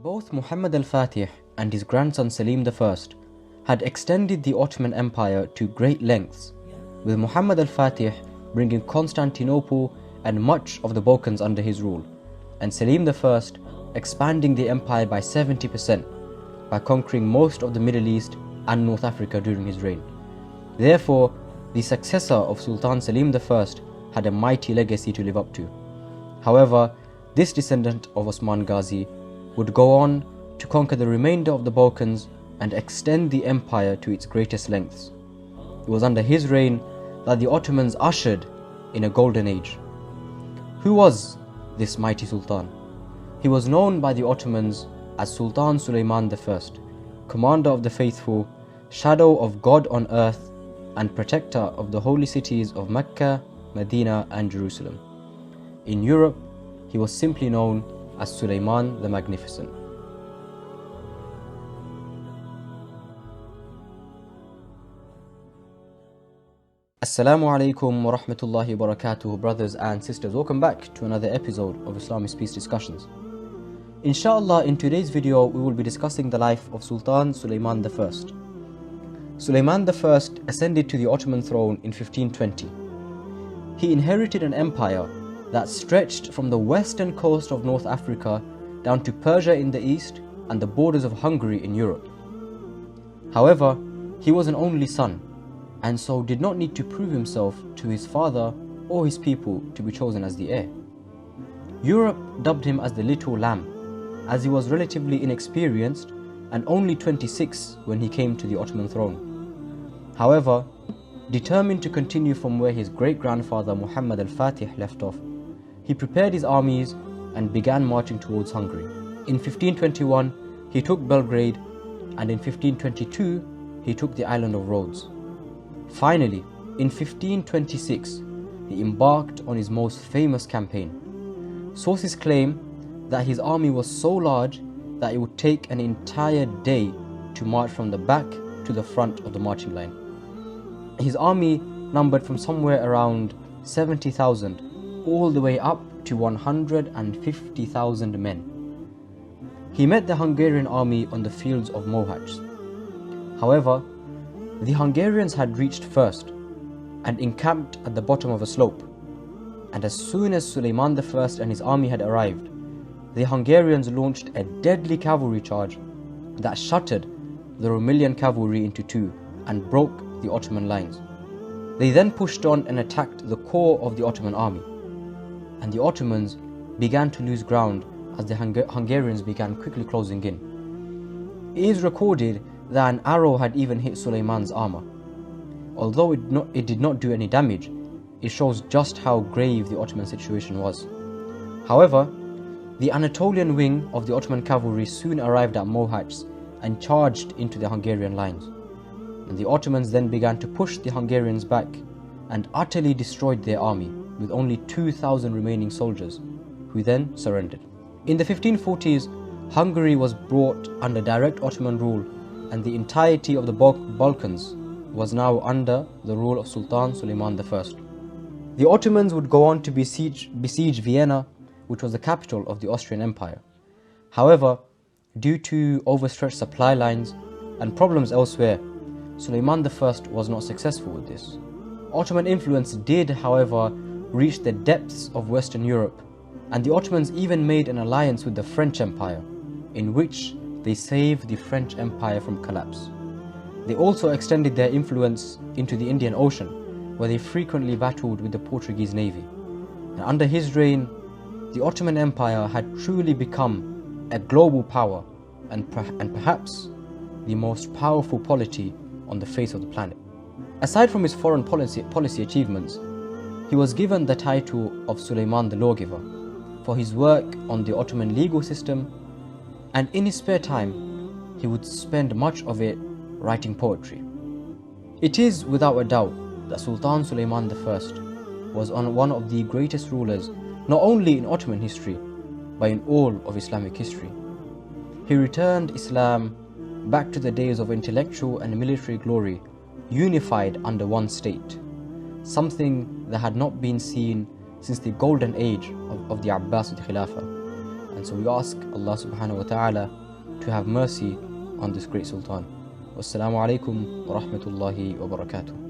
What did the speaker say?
Both Muhammad al-Fatih and his grandson Salim I had extended the Ottoman Empire to great lengths, with Muhammad al-Fatih bringing Constantinople and much of the Balkans under his rule, and Salim I expanding the empire by 70% by conquering most of the Middle East and North Africa during his reign. Therefore, the successor of Sultan Salim I had a mighty legacy to live up to. However, this descendant of Osman Ghazi would go on to conquer the remainder of the Balkans and extend the empire to its greatest lengths. It was under his reign that the Ottomans ushered in a golden age. Who was this mighty Sultan? He was known by the Ottomans as Sultan Suleiman I, commander of the faithful, shadow of God on earth, and protector of the holy cities of Mecca, Medina and Jerusalem. In Europe, he was simply known as Suleiman the Magnificent. Assalamu alaikum wa rahmatullahi wa barakatuh, brothers and sisters. Welcome back to another episode of Islamic Peace Discussions. Inshallah, in today's video, we will be discussing the life of Sultan Suleiman I. Suleiman I ascended to the Ottoman throne in 1520. He inherited an empire that stretched from the western coast of North Africa down to Persia in the east and the borders of Hungary in Europe. However, he was an only son, and so did not need to prove himself to his father or his people to be chosen as the heir. Europe dubbed him as the Little Lamb, as he was relatively inexperienced and only 26 when he came to the Ottoman throne. However, determined to continue from where his great-grandfather Muhammad al-Fatih left off, he prepared his armies and began marching towards Hungary. In 1521, he took Belgrade, and in 1522, he took the island of Rhodes. Finally, in 1526, he embarked on his most famous campaign. Sources claim that his army was so large that it would take an entire day to march from the back to the front of the marching line. His army numbered from somewhere around 70,000 all the way up to 150,000 men. He met the Hungarian army on the fields of Mohacs. However, the Hungarians had reached first and encamped at the bottom of a slope, and as soon as Suleiman I and his army had arrived, the Hungarians launched a deadly cavalry charge that shattered the Romillian cavalry into two and broke the Ottoman lines. They then pushed on and attacked the core of the Ottoman army, and the Ottomans began to lose ground as the Hungarians began quickly closing in. It is recorded that an arrow had even hit Suleiman's armor. Although it did not do any damage, it shows just how grave the Ottoman situation was. However, the Anatolian wing of the Ottoman cavalry soon arrived at Mohacs and charged into the Hungarian lines. And the Ottomans then began to push the Hungarians back and utterly destroyed their army, with only 2,000 remaining soldiers, who then surrendered. In the 1540s, Hungary was brought under direct Ottoman rule, and the entirety of the Balkans was now under the rule of Sultan Suleiman I. The Ottomans would go on to besiege Vienna, which was the capital of the Austrian Empire. However, due to overstretched supply lines and problems elsewhere, Suleiman I was not successful with this. Ottoman influence did, however, reach the depths of Western Europe, and the Ottomans even made an alliance with the French Empire, in which they saved the French Empire from collapse. They also extended their influence into the Indian Ocean, where they frequently battled with the Portuguese navy. And under his reign, the Ottoman Empire had truly become a global power and perhaps the most powerful polity on the face of the planet. Aside from his foreign policy achievements, he was given the title of Suleiman the Lawgiver for his work on the Ottoman legal system, and in his spare time, he would spend much of it writing poetry. It is without a doubt that Sultan Suleiman I was one of the greatest rulers not only in Ottoman history, but in all of Islamic history. He returned Islam back to the days of intellectual and military glory, unified under one state, something that had not been seen since the golden age of the Abbasid Khilafah. And so we ask Allah subhanahu wa ta'ala to have mercy on this great Sultan. Wassalamu alaikum wa rahmatullahi wa barakatuh.